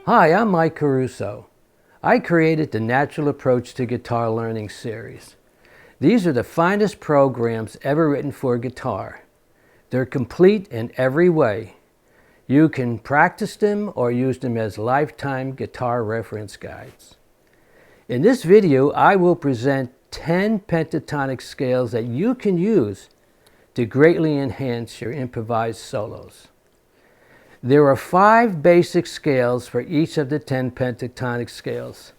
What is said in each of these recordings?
Hi, I'm Mike Caruso. I created the Natural Approach to Guitar Learning series. These are the finest programs ever written for guitar. They're complete in every way. You can practice them or use them as lifetime guitar reference guides. In this video, I will present 10 pentatonic scales that you can use to greatly enhance your improvised solos. There are 5 basic scales for each of the 10 pentatonic scales.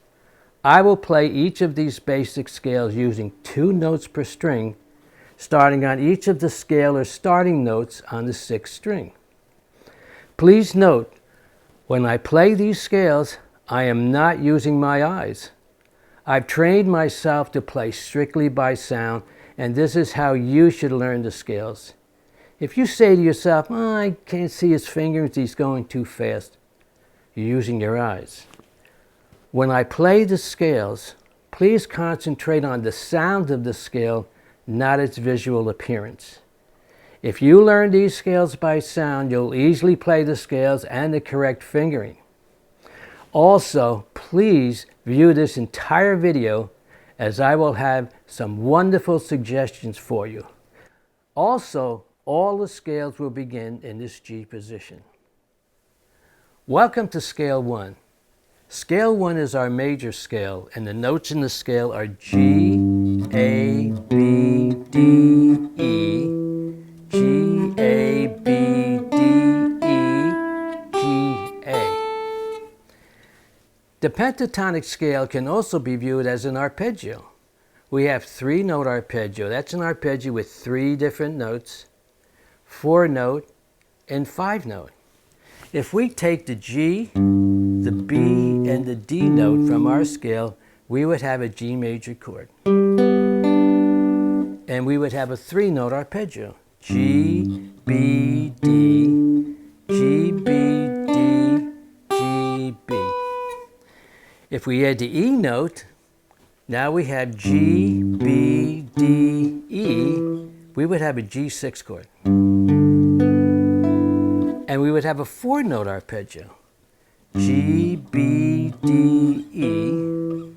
I will play each of these basic scales using 2 notes per string, starting on each of the scale or starting notes on the 6th string. Please note, when I play these scales, I am not using my eyes. I've trained myself to play strictly by sound, and this is how you should learn the scales. If you say to yourself, "Oh, I can't see his fingers, he's going too fast," you're using your eyes. When I play the scales, please concentrate on the sound of the scale, not its visual appearance. If you learn these scales by sound, you'll easily play the scales and the correct fingering. Also, please view this entire video, as I will have some wonderful suggestions for you. Also, all the scales will begin in this G position. Welcome to Scale 1. Scale 1 is our major scale, and the notes in the scale are G, A, B, D, E, G, A, B, D, E, G, A. The pentatonic scale can also be viewed as an arpeggio. We have 3-note arpeggio. That's an arpeggio with 3 different notes, 4-note, and 5-note. If we take the G, the B, and the D note from our scale, we would have a G major chord. And we would have a 3-note arpeggio. G, B, D, G, B, D, G, B. If we add the E note, now we have G, B, D, E. We would have a G6 chord. And we would have a 4-note arpeggio. G, B, D, E,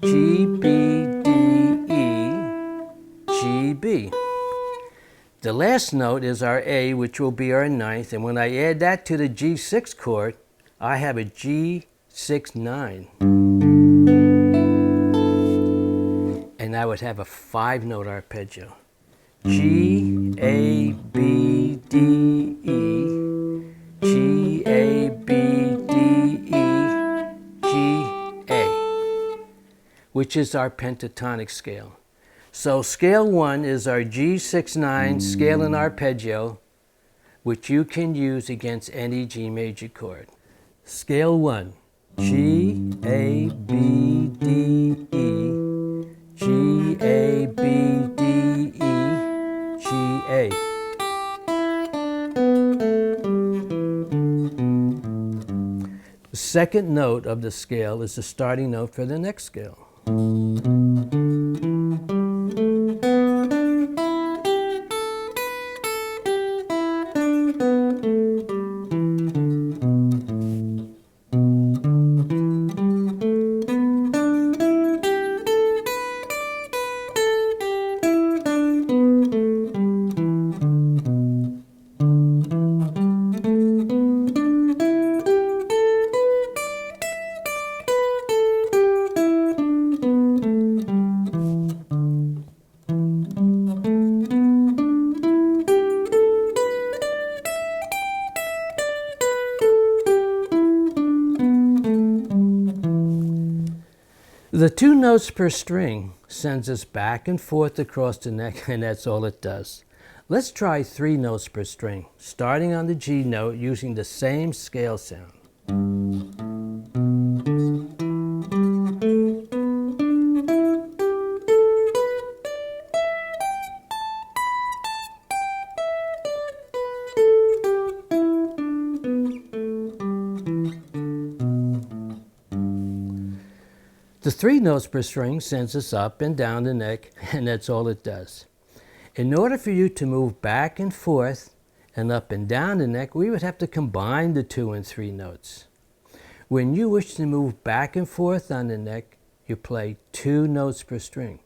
G, B, D, E, G, B. The last note is our A, which will be our 9th, and when I add that to the G6 chord, I have a G6-9. And I would have a 5-note arpeggio. G, A, B, D, E, G, A, B, D, E, G, A, which is our pentatonic scale. So scale 1 is our G6-9 scale and arpeggio, which you can use against any G major chord. Scale 1, G, A, B, D, E, G, A, B, D, E, G, A. The second note of the scale is the starting note for the next scale. The 2 notes per string sends us back and forth across the neck, and that's all it does. Let's try 3 notes per string, starting on the G note using the same scale sound. The 3 notes per string sends us up and down the neck, and that's all it does. In order for you to move back and forth and up and down the neck, we would have to combine the 2 and 3 notes. When you wish to move back and forth on the neck, you play 2 notes per string.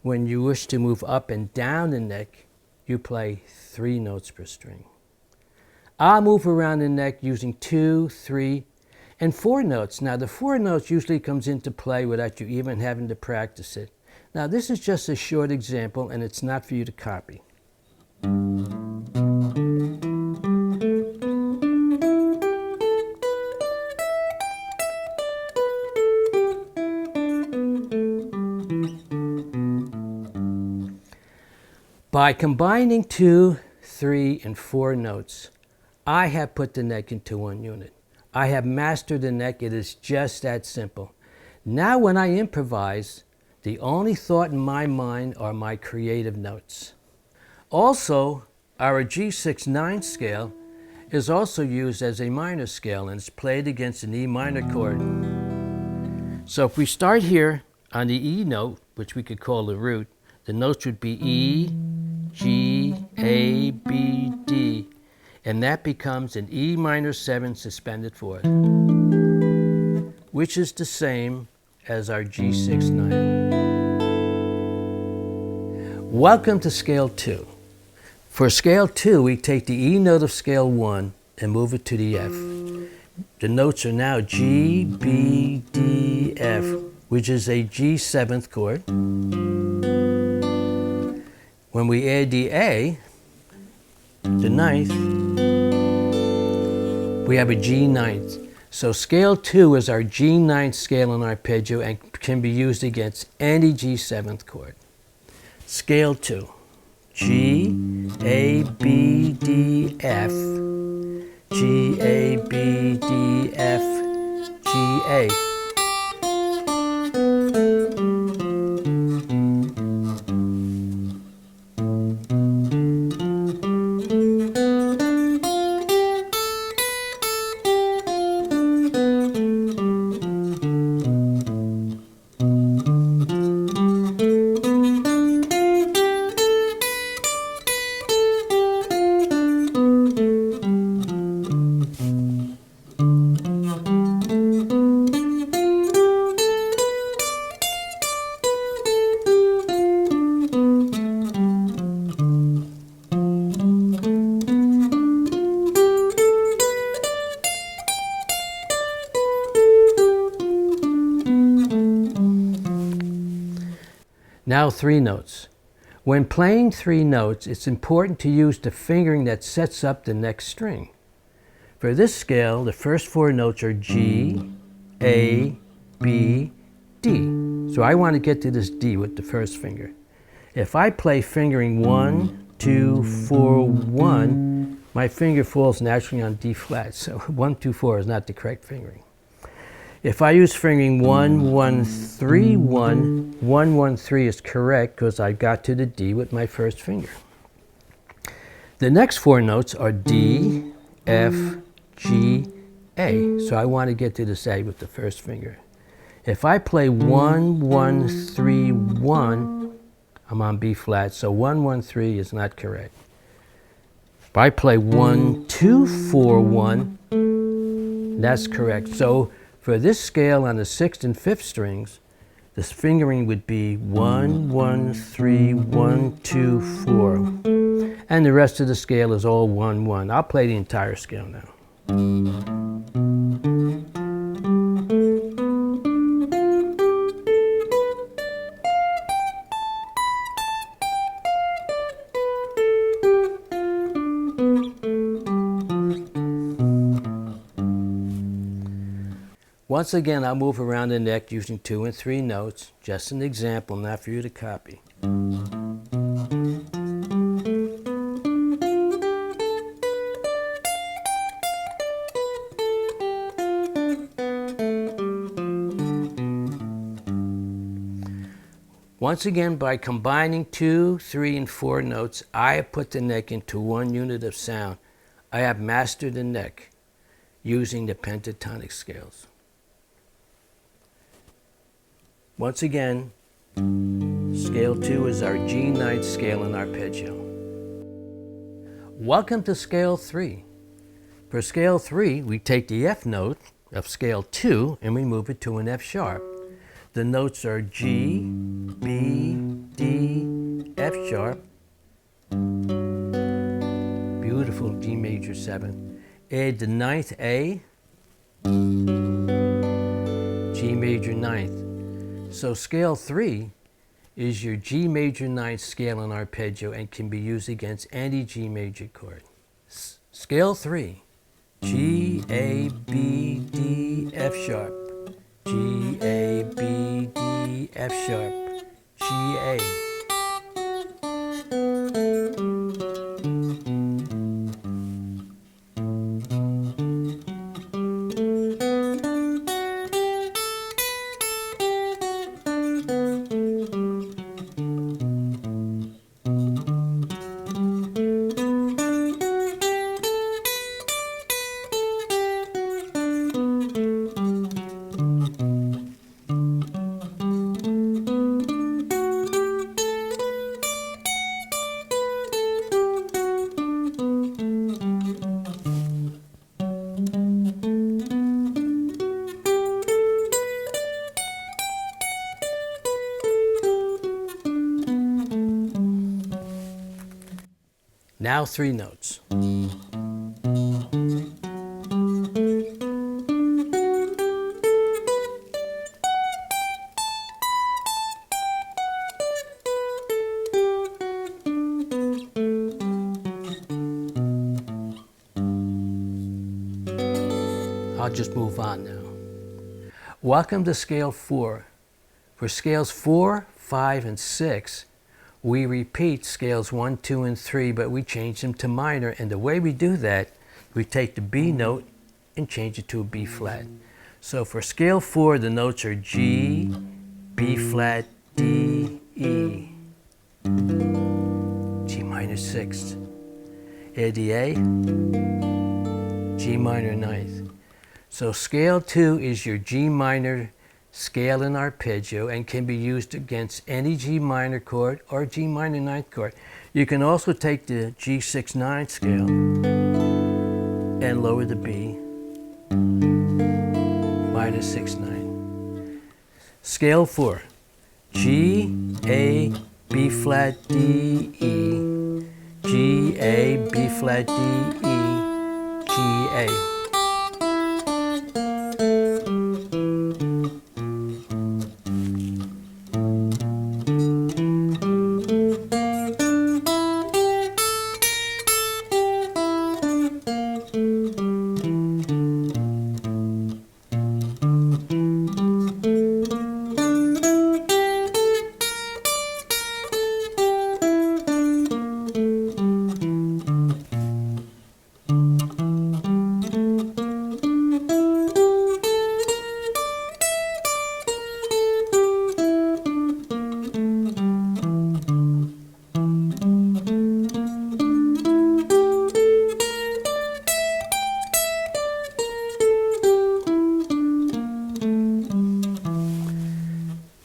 When you wish to move up and down the neck, you play 3 notes per string. I'll move around the neck using 2, 3, and 4 notes. Now the 4 notes usually comes into play without you even having to practice it. Now this is just a short example and it's not for you to copy. By combining 2, 3, and 4 notes, I have put the neck into one unit. I have mastered the neck. It is just that simple. Now when I improvise, the only thought in my mind are my creative notes. Also, our G6-9 scale is also used as a minor scale and it's played against an E minor chord. So if we start here on the E note, which we could call the root, the notes would be E, G, A, B, D, and that becomes an E minor 7 suspended 4th, which is the same as our G6-9. Welcome to scale 2. For scale 2, we take the E note of scale 1 and move it to the F. The notes are now G, B, D, F, which is a G7th chord. When we add the A, the 9th, we have a G9th. So scale 2 is our G9th scale in arpeggio and can be used against any G7th chord. Scale 2, G, A, B, D, F, G, A, B, D, F, G, A. Now 3 notes. When playing 3 notes, it's important to use the fingering that sets up the next string. For this scale, the first 4 notes are G, A, B, D. So I want to get to this D with the first finger. If I play fingering 1, 2, 4, 1, my finger falls naturally on D flat. So 1, 2, 4 is not the correct fingering. If I use fingering 1, 1, 3, 1, 1, 1, 3 is correct because I got to the D with my first finger. The next 4 notes are D, F, G, A. So I want to get to this A with the first finger. If I play 1, 1, 3, 1, I'm on B flat, so 1, 1, 3 is not correct. If I play 1, 2, 4, 1, that's correct. So for this scale on the 6th and 5th strings, this fingering would be 1, 1, 3, 1, 2, 4. And the rest of the scale is all 1, 1. I'll play the entire scale now. Once again, I'll move around the neck using 2 and 3 notes. Just an example, not for you to copy. Once again, by combining 2, 3, and 4 notes, I have put the neck into one unit of sound. I have mastered the neck using the pentatonic scales. Once again, Scale 2 is our G9 scale in arpeggio. Welcome to Scale 3. For Scale 3, we take the F note of Scale 2 and we move it to an F sharp. The notes are G, B, D, F sharp. Beautiful G major 7. Add the ninth A, G major 9th. So Scale 3 is your G major 9th scale in arpeggio and can be used against any G major chord. Scale 3, G, A, B, D, F sharp. G, A, B, D, F sharp, G, A. Now 3 notes. I'll just move on now. Welcome to Scale 4. For Scales 4, 5, and 6, we repeat Scales 1, 2, and 3, but we change them to minor. And the way we do that, we take the B note and change it to a B flat. So for Scale 4, the notes are G, B flat, D, E, G minor 6th. Add the A, G minor 9th. So Scale 2 is your G minor scale in arpeggio and can be used against any G minor chord or G minor 9th chord. You can also take the G6 9 scale and lower the B, minor 6 9. Scale 4, G, A, B flat, D, E, G, A, B flat, D, E, G, A.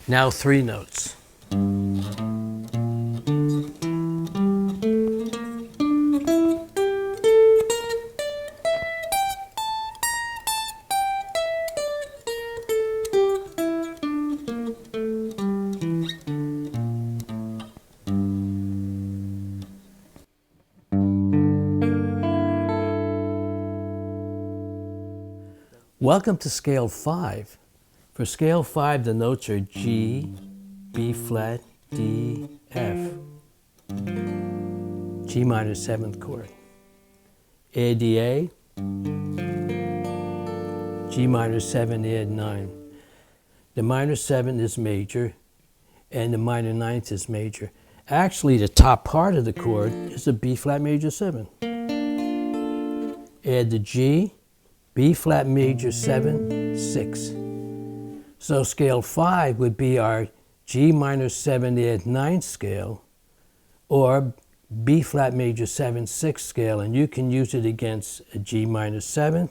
Now 3 notes. Welcome to Scale 5. For Scale 5, the notes are G, B flat, D, F, G minor 7th chord. Add the A, G minor 7, add 9. The minor 7 is major and the minor 9th is major. Actually, the top part of the chord is a B flat major 7. Add the G, B flat major 7, 6. So Scale 5 would be our G minor 7 add 9 scale or B flat major 7, 6 scale, and you can use it against a G minor 7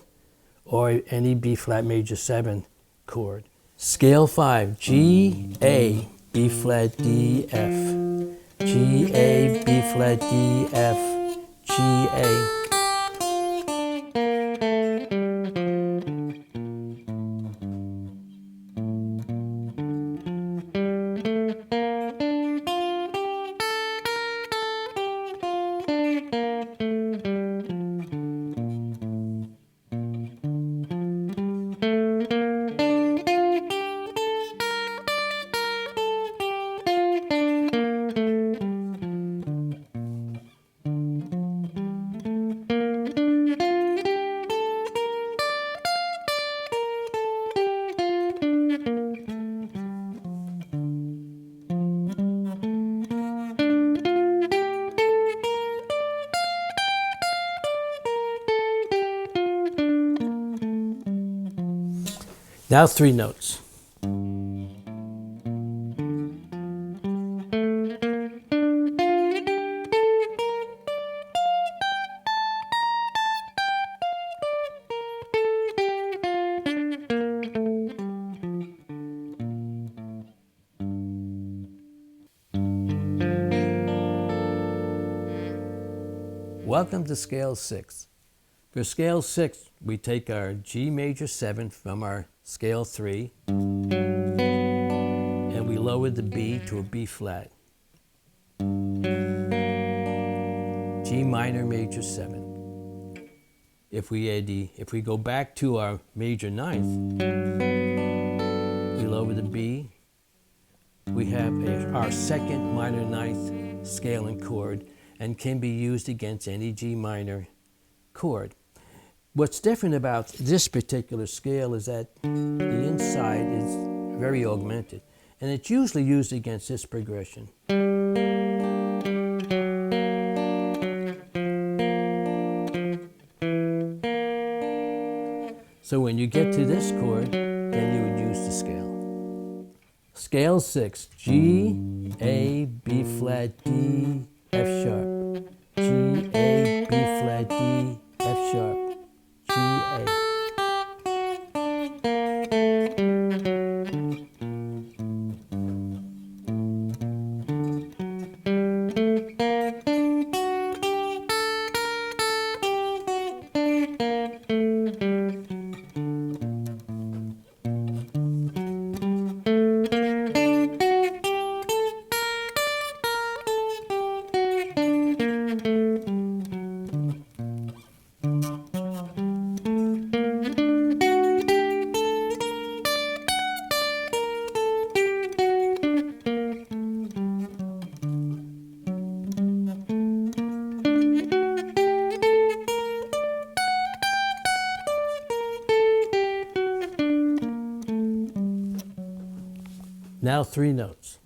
or any B flat major 7 chord. Scale 5, G, A, B flat, D, F, G, A, B flat, D, F, G, A. Now 3 notes. Welcome to Scale 6. For Scale 6, we take our G major 7 from our Scale 3 and we lower the B to a B flat. G minor major 7. If we go back to our major 9th, we lower the B. We have our second minor 9th scale and chord, and can be used against any G minor chord. What's different about this particular scale is that the inside is very augmented, and it's usually used against this progression. So when you get to this chord, then you would use the scale. Scale 6, G, A, B flat, D, F sharp, G, A, B flat, D, F sharp, G, A. Now 3 notes.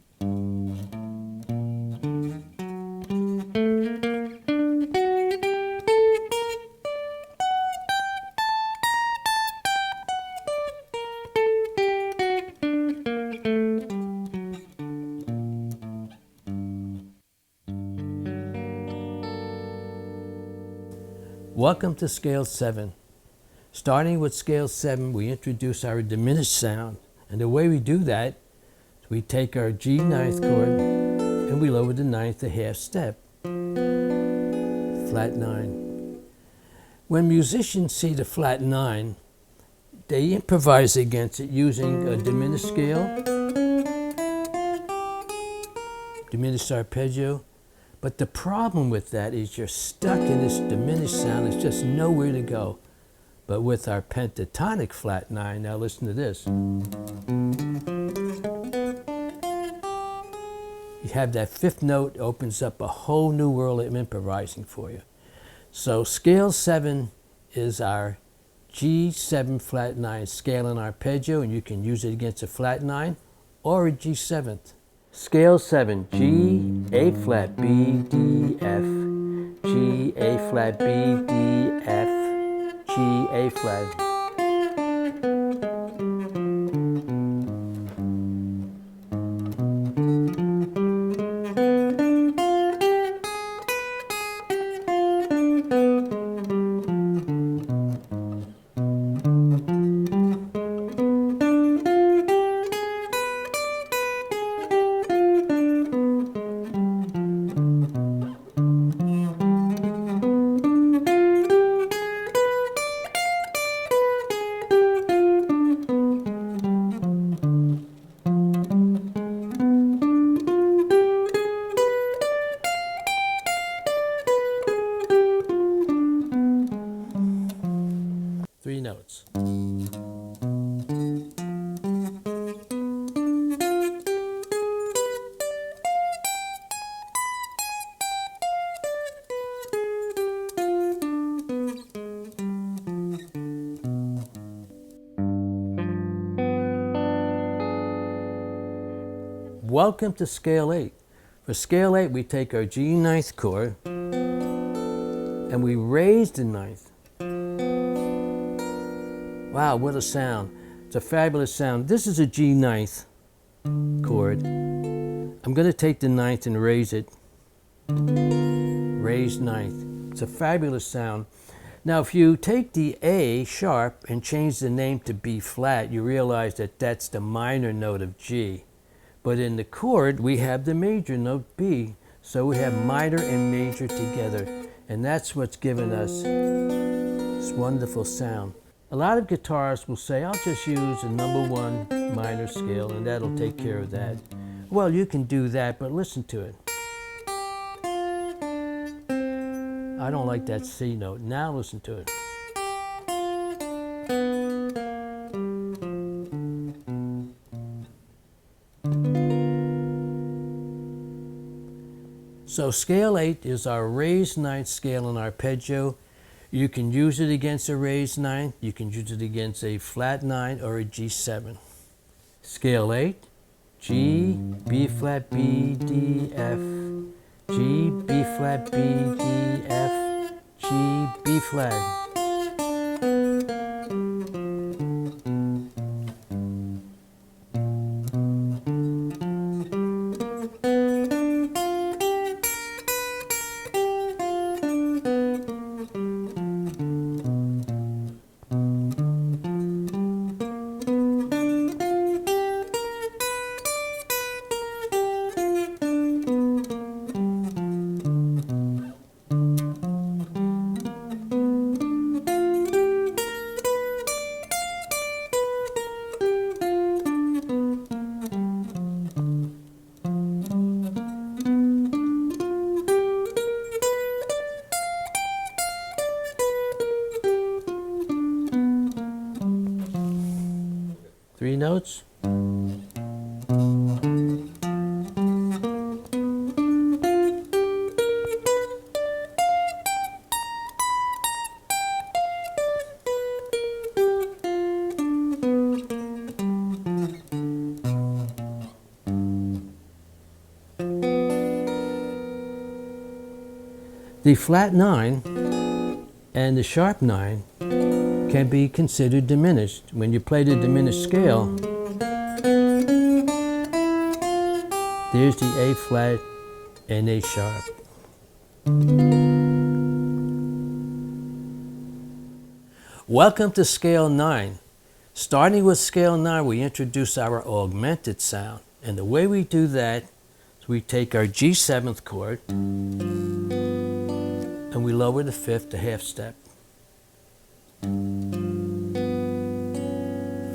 Welcome to Scale 7. Starting with Scale 7, we introduce our diminished sound. And the way we do that, we take our G 9th chord and we lower the 9th a half step. Flat 9. When musicians see the flat 9, they improvise against it using a diminished scale, diminished arpeggio. But the problem with that is you're stuck in this diminished sound. There's just nowhere to go. But with our pentatonic flat 9, now listen to this. You have that 5th note, opens up a whole new world of improvising for you. So Scale 7 is our G7 flat 9 scale and arpeggio, and you can use it against a flat 9 or a G7th. Scale 7, G, A flat, B, D, F, G, A flat, B, D, F, G, A flat. Welcome to scale 8. For scale 8, we take our G ninth chord and we raise the ninth. Wow, what a sound. It's a fabulous sound. This is a G ninth chord. I'm going to take the ninth and raise it. Raised ninth. It's a fabulous sound. Now, if you take the A sharp and change the name to B flat, you realize that that's the minor note of G. But in the chord, we have the major note B. So we have minor and major together. And that's what's given us this wonderful sound. A lot of guitarists will say, I'll just use a number 1 minor scale and that'll take care of that. Well, you can do that, but listen to it. I don't like that C note. Now listen to it. So scale 8 is our raised ninth scale in arpeggio. You can use it against a raised ninth, you can use it against a flat 9 or a G7. Scale 8, G, B flat, B, D, F, G, B flat, B, D, F, G, B flat. Three notes. The flat 9 and the sharp 9 can be considered diminished. When you play the diminished scale, there's the A flat and A sharp. Welcome to scale 9. Starting with scale 9, we introduce our augmented sound. And the way we do that is we take our G7th chord and we lower the 5th a half step.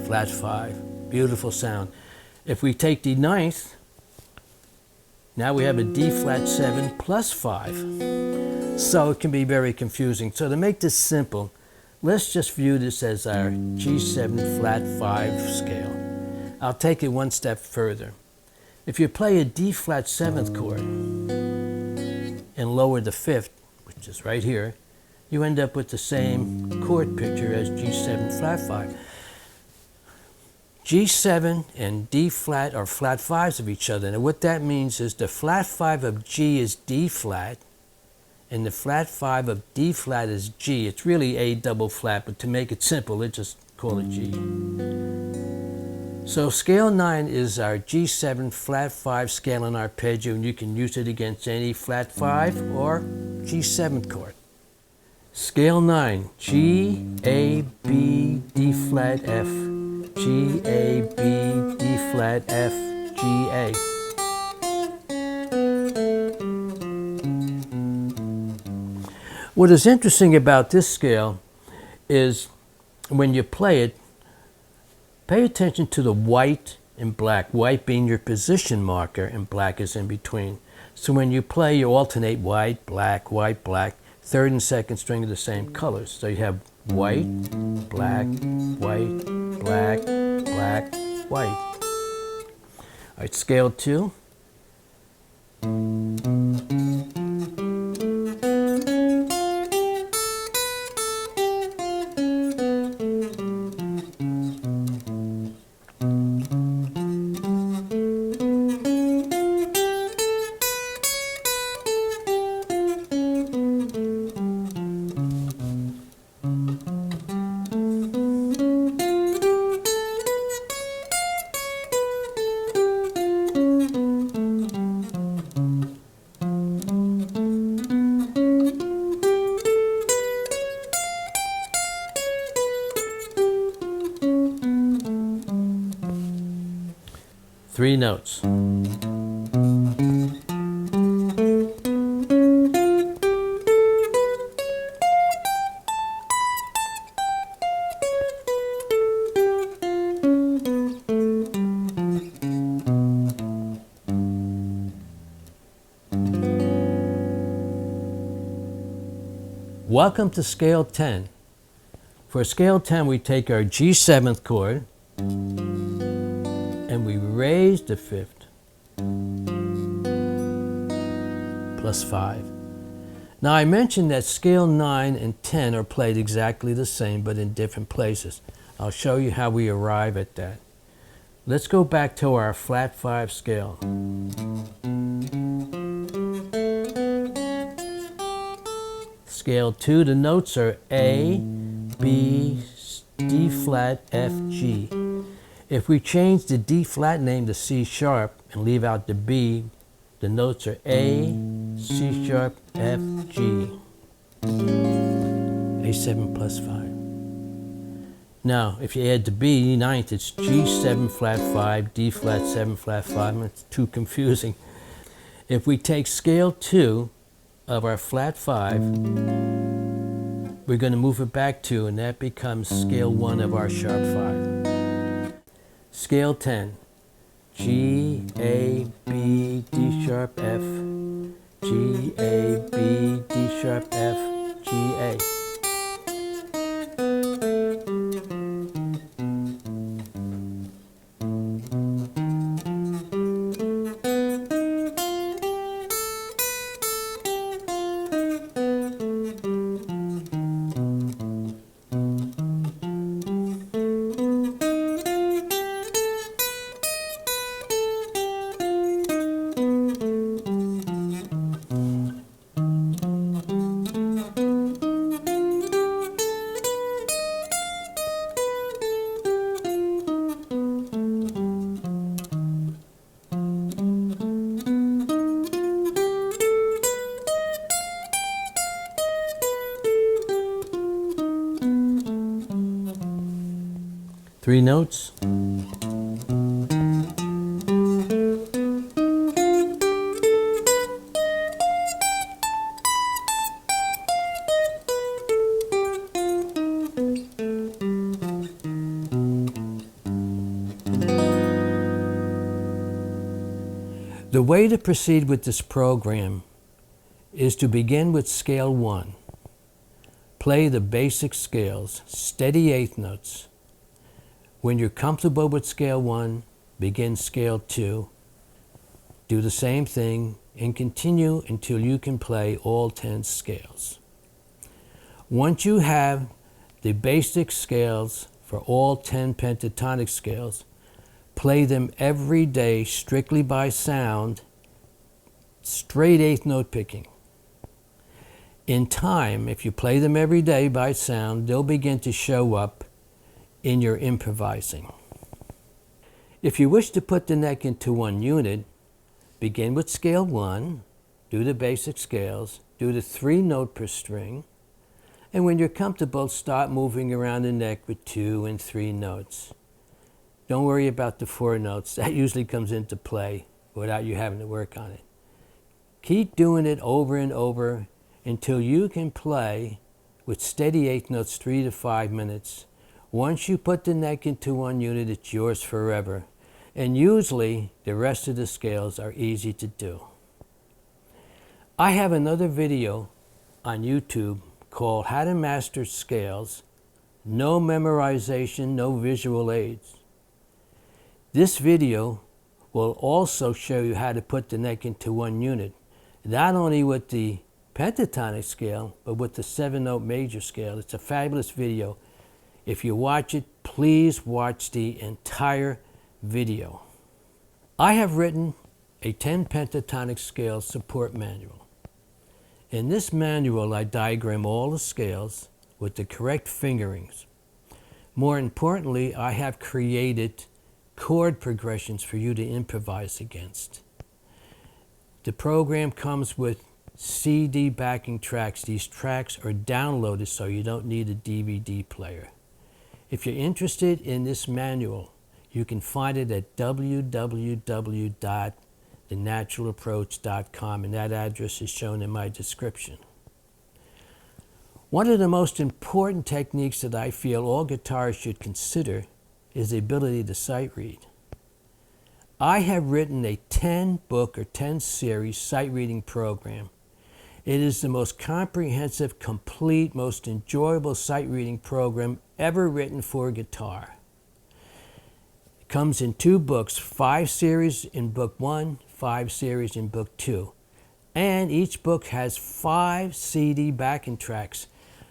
Flat 5, beautiful sound. If we take the 9th, now we have a D flat 7 plus 5. So it can be very confusing. So to make this simple, let's just view this as our G7 flat 5 scale. I'll take it one step further. If you play a D flat 7th chord and lower the 5th, which is right here, you end up with the same chord picture as G7 flat 5. G7 and D flat are flat 5s of each other. And what that means is the flat 5 of G is D flat, and the flat 5 of D flat is G. It's really A double flat, but to make it simple, let's just call it G. So scale 9 is our G7 flat 5 scale in arpeggio, and you can use it against any flat 5 or G7 chord. Scale 9, G, A, B, D flat, F, G, A, B, D flat, F, G, A. What is interesting about this scale is when you play it, pay attention to the white and black, white being your position marker and black is in between. So when you play, you alternate white, black, third and second string are the same colors. So you have white, black, white, black, black, white. All right, scale 2. 3 notes. Welcome to scale 10. For scale 10, we take our G7th chord and we raise the 5th plus 5. Now I mentioned that scale 9 and 10 are played exactly the same but in different places. I'll show you how we arrive at that. Let's go back to our flat 5 scale. Scale 2, the notes are A, B, D flat, F, G. If we change the D flat name to C sharp and leave out the B, the notes are A, C sharp, F, G. A7 plus 5. Now, if you add the B, ninth, it's G7 flat 5, D flat 7 flat 5. It's too confusing. If we take scale 2 of our flat 5, we're going to move it back 2, and that becomes scale 1 of our sharp 5. Scale 10, G, A, B, D sharp, F, G, A, B, D sharp, F, G, A. Three notes. The way to proceed with this program is to begin with scale 1. Play the basic scales, steady eighth notes. When you're comfortable with scale 1, begin scale 2. Do the same thing and continue until you can play all 10 scales. Once you have the basic scales for all 10 pentatonic scales, play them every day strictly by sound, straight eighth note picking. In time, if you play them every day by sound, they'll begin to show up in your improvising. If you wish to put the neck into one unit, begin with scale 1, do the basic scales, do the 3 note per string, and when you're comfortable, start moving around the neck with 2 and 3 notes. Don't worry about the 4 notes. That usually comes into play without you having to work on it. Keep doing it over and over until you can play with steady eighth notes 3 to 5 minutes. Once you put the neck into one unit, it's yours forever. And usually, the rest of the scales are easy to do. I have another video on YouTube called How to Master Scales, No Memorization, No Visual Aids. This video will also show you how to put the neck into one unit, not only with the pentatonic scale, but with the 7-note major scale. It's a fabulous video. If you watch it, please watch the entire video. I have written a 10 pentatonic scale support manual. In this manual, I diagram all the scales with the correct fingerings. More importantly, I have created chord progressions for you to improvise against. The program comes with CD backing tracks. These tracks are downloaded so you don't need a DVD player. If you're interested in this manual, You can find it at www.thenaturalapproach.com, and that address is shown in my description. One of the most important techniques that I feel all guitarists should consider is the ability to sight read. I have written a 10-book or 10-series sight reading program. It is the most comprehensive, complete, most enjoyable sight reading program ever written for guitar. It comes in 2 books, 5 series in book 1, 5 series in book 2. And each book has 5 CD backing tracks.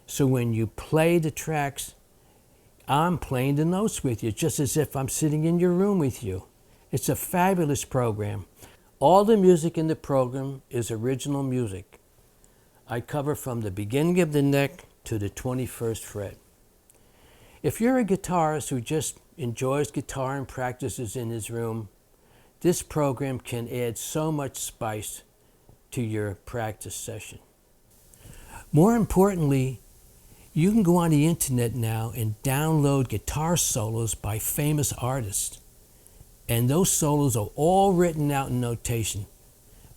So when you play the tracks, I'm playing the notes with you, just as if I'm sitting in your room with you. It's a fabulous program. All the music in the program is original music. I cover from the beginning of the neck to the 21st fret. If you're a guitarist who just enjoys guitar and practices in his room, this program can add so much spice to your practice session. More importantly, you can go on the internet now and download guitar solos by famous artists. And those solos are all written out in notation.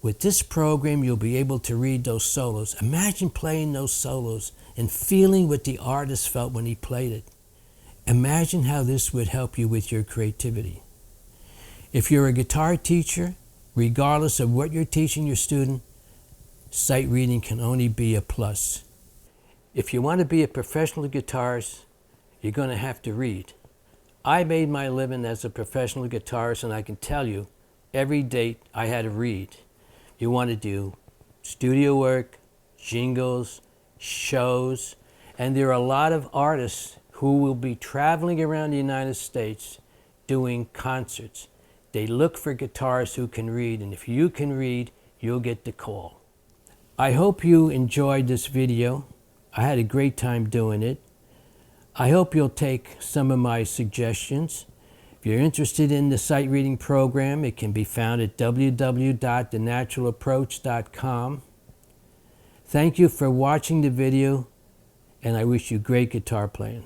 With this program, you'll be able to read those solos. Imagine playing those solos and feeling what the artist felt when he played it. Imagine how this would help you with your creativity. If you're a guitar teacher, regardless of what you're teaching your student, sight reading can only be a plus. If you want to be a professional guitarist, you're going to have to read. I made my living as a professional guitarist, and I can tell you, every date I had to read. You want to do studio work, jingles, shows, and there are a lot of artists who will be traveling around the United States doing concerts. They look for guitarists who can read, and if you can read, you'll get the call. I hope you enjoyed this video. I had a great time doing it. I hope you'll take some of my suggestions. If you're interested in the sight reading program, it can be found at www.thenaturalapproach.com. Thank you for watching the video, and I wish you great guitar playing.